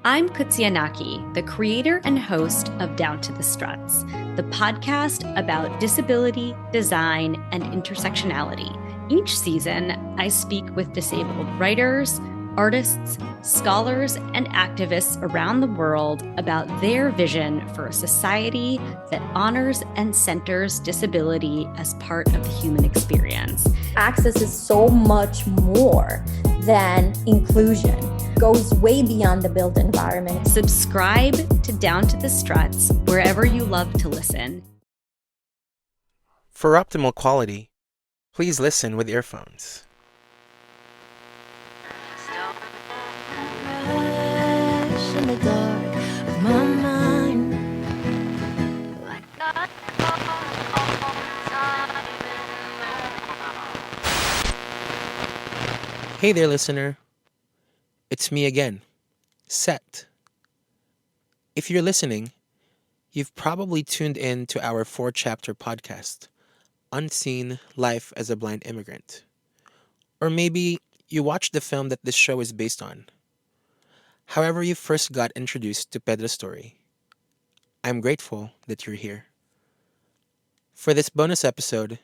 I'm Kutsianaki, the creator and host of Down to the Struts, the podcast about disability, design, and intersectionality. Each season, I speak with disabled writers, artists, scholars, and activists around the world about their vision for a society that honors and centers disability as part of the human experience. Access is so much more than inclusion. It goes way beyond the built environment. Subscribe to Down to the Struts wherever you love to listen. For optimal quality, please listen with earphones. In the dark of my mind, Hey there, listener. It's me again, Set. If you're listening, you've probably tuned in to our 4-chapter podcast, Unseen: Life as a Blind Immigrant. Or maybe you watched the film that this show is based on. However you first got introduced to Pedro's story, I'm grateful that you're here. For this bonus episode,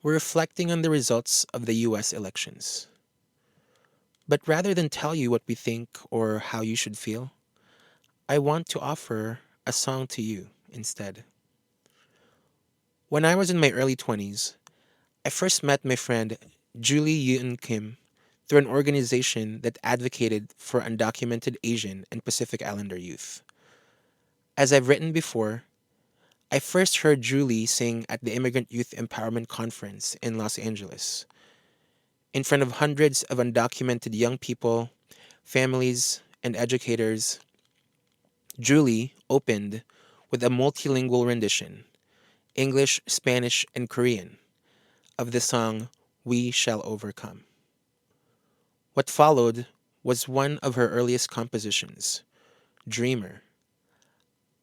we're reflecting on the results of the US elections. But rather than tell you what we think or how you should feel, I want to offer a song to you instead. When I was in my early 20s, I first met my friend Julie Yeeun Kim through an organization that advocated for undocumented Asian and Pacific Islander youth. As I've written before, I first heard Julie sing at the Immigrant Youth Empowerment Conference in Los Angeles, in front of hundreds of undocumented young people, families, and educators. Julie opened with a multilingual rendition, English, Spanish, and Korean, of the song We Shall Overcome. What followed was one of her earliest compositions, Dreamer.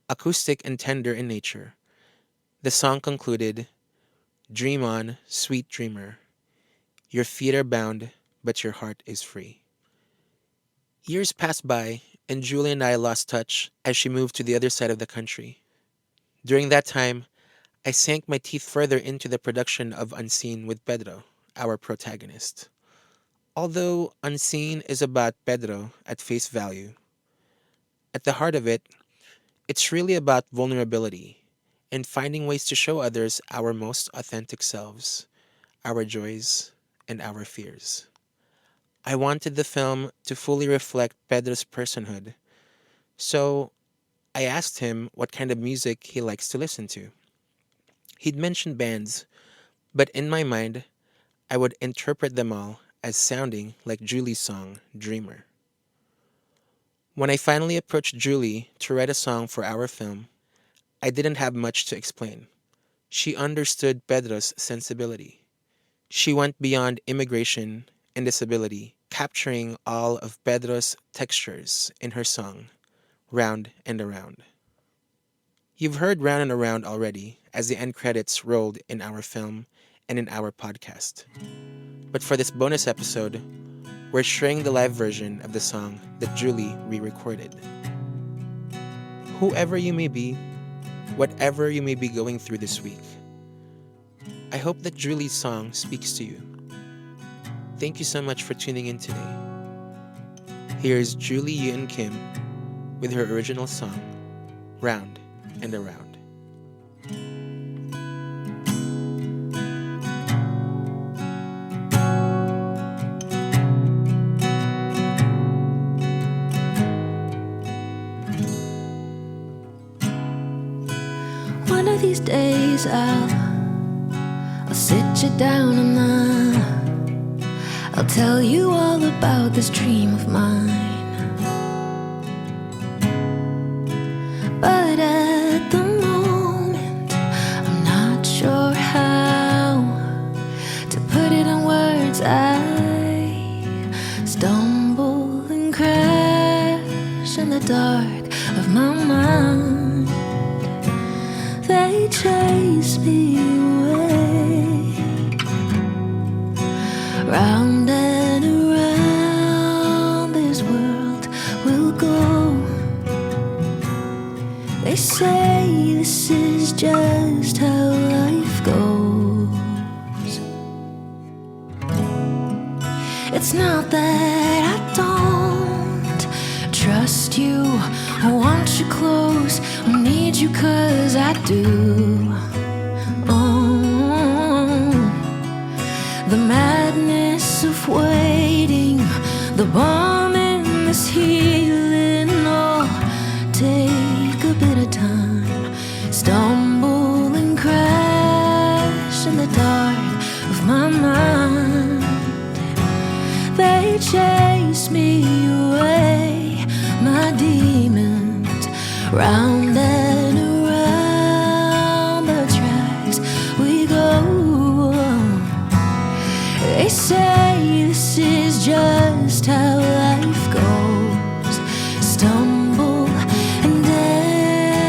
Acoustic and tender in nature, the song concluded, "Dream on, sweet dreamer. Your feet are bound, but your heart is free." Years passed by, and Julie and I lost touch as she moved to the other side of the country. During that time, I sank my teeth further into the production of Unseen with Pedro, our protagonist. Although Unseen is about Pedro at face value, at the heart of it, it's really about vulnerability and finding ways to show others our most authentic selves, our joys, and our fears. I wanted the film to fully reflect Pedro's personhood, so I asked him what kind of music he likes to listen to. He'd mentioned bands, but in my mind, I would interpret them all as sounding like Julie's song, Dreamer. When I finally approached Julie to write a song for our film, I didn't have much to explain. She understood Pedro's sensibility. She went beyond immigration and disability, capturing all of Pedro's textures in her song, Round and Around. You've heard Round and Around already as the end credits rolled in our film and in our podcast. But for this bonus episode, we're sharing the live version of the song that Julie re-recorded. Whoever you may be, whatever you may be going through this week, I hope that Julie's song speaks to you. Thank you so much for tuning in today. Here's Julie Yeeun Kim with her original song, Round and Around. one of these days I'll sit you down and I'll tell you all about this dream of mine. But at the moment, I'm not sure how to put it in words. I stumble and crash in the dark of my mind. They chase me away, round and around this world we'll go. say this is just how life goes. It's not that I don't trust you, I want you close, I need you 'cause I do. The madness of waiting, the balm in this healing, oh, take a bit of time, stumble and crash in the dark of my mind. They chase me away, my demons, round and around the tracks we go. They say this is just how life goes. Stumble and dance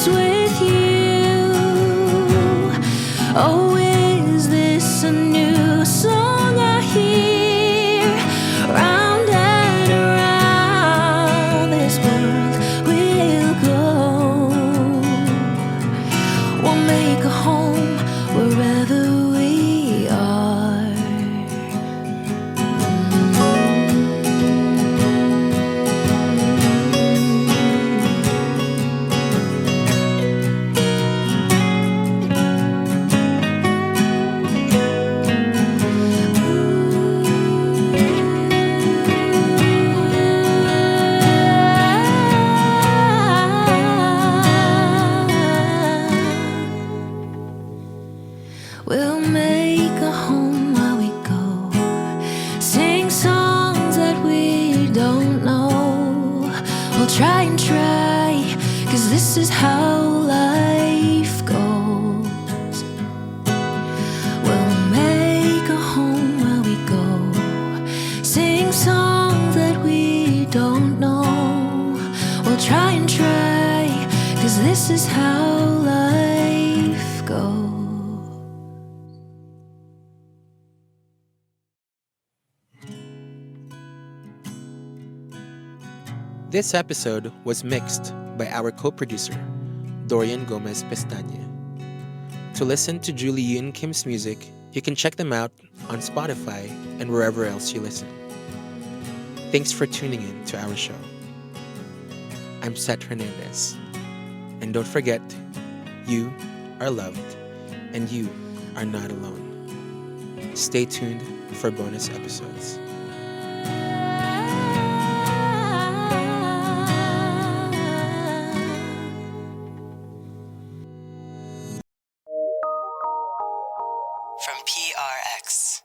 with you. Oh, is this a new song I hear? Round and around this world we'll go. We'll make a home wherever we are. We'll make a home while we go, sing songs that we don't know. We'll try and try, 'cause this is how life goes. We'll make a home while we go, sing songs that we don't know. We'll try and try, 'cause this is how life goes. This episode was mixed by our co-producer, Dorian Gomez Pestaña. To listen to Julie Yeeun Kim's music, you can check them out on Spotify and wherever else you listen. Thanks for tuning in to our show. I'm Seth Hernandez. And don't forget, you are loved and you are not alone. Stay tuned for bonus episodes. From PRX.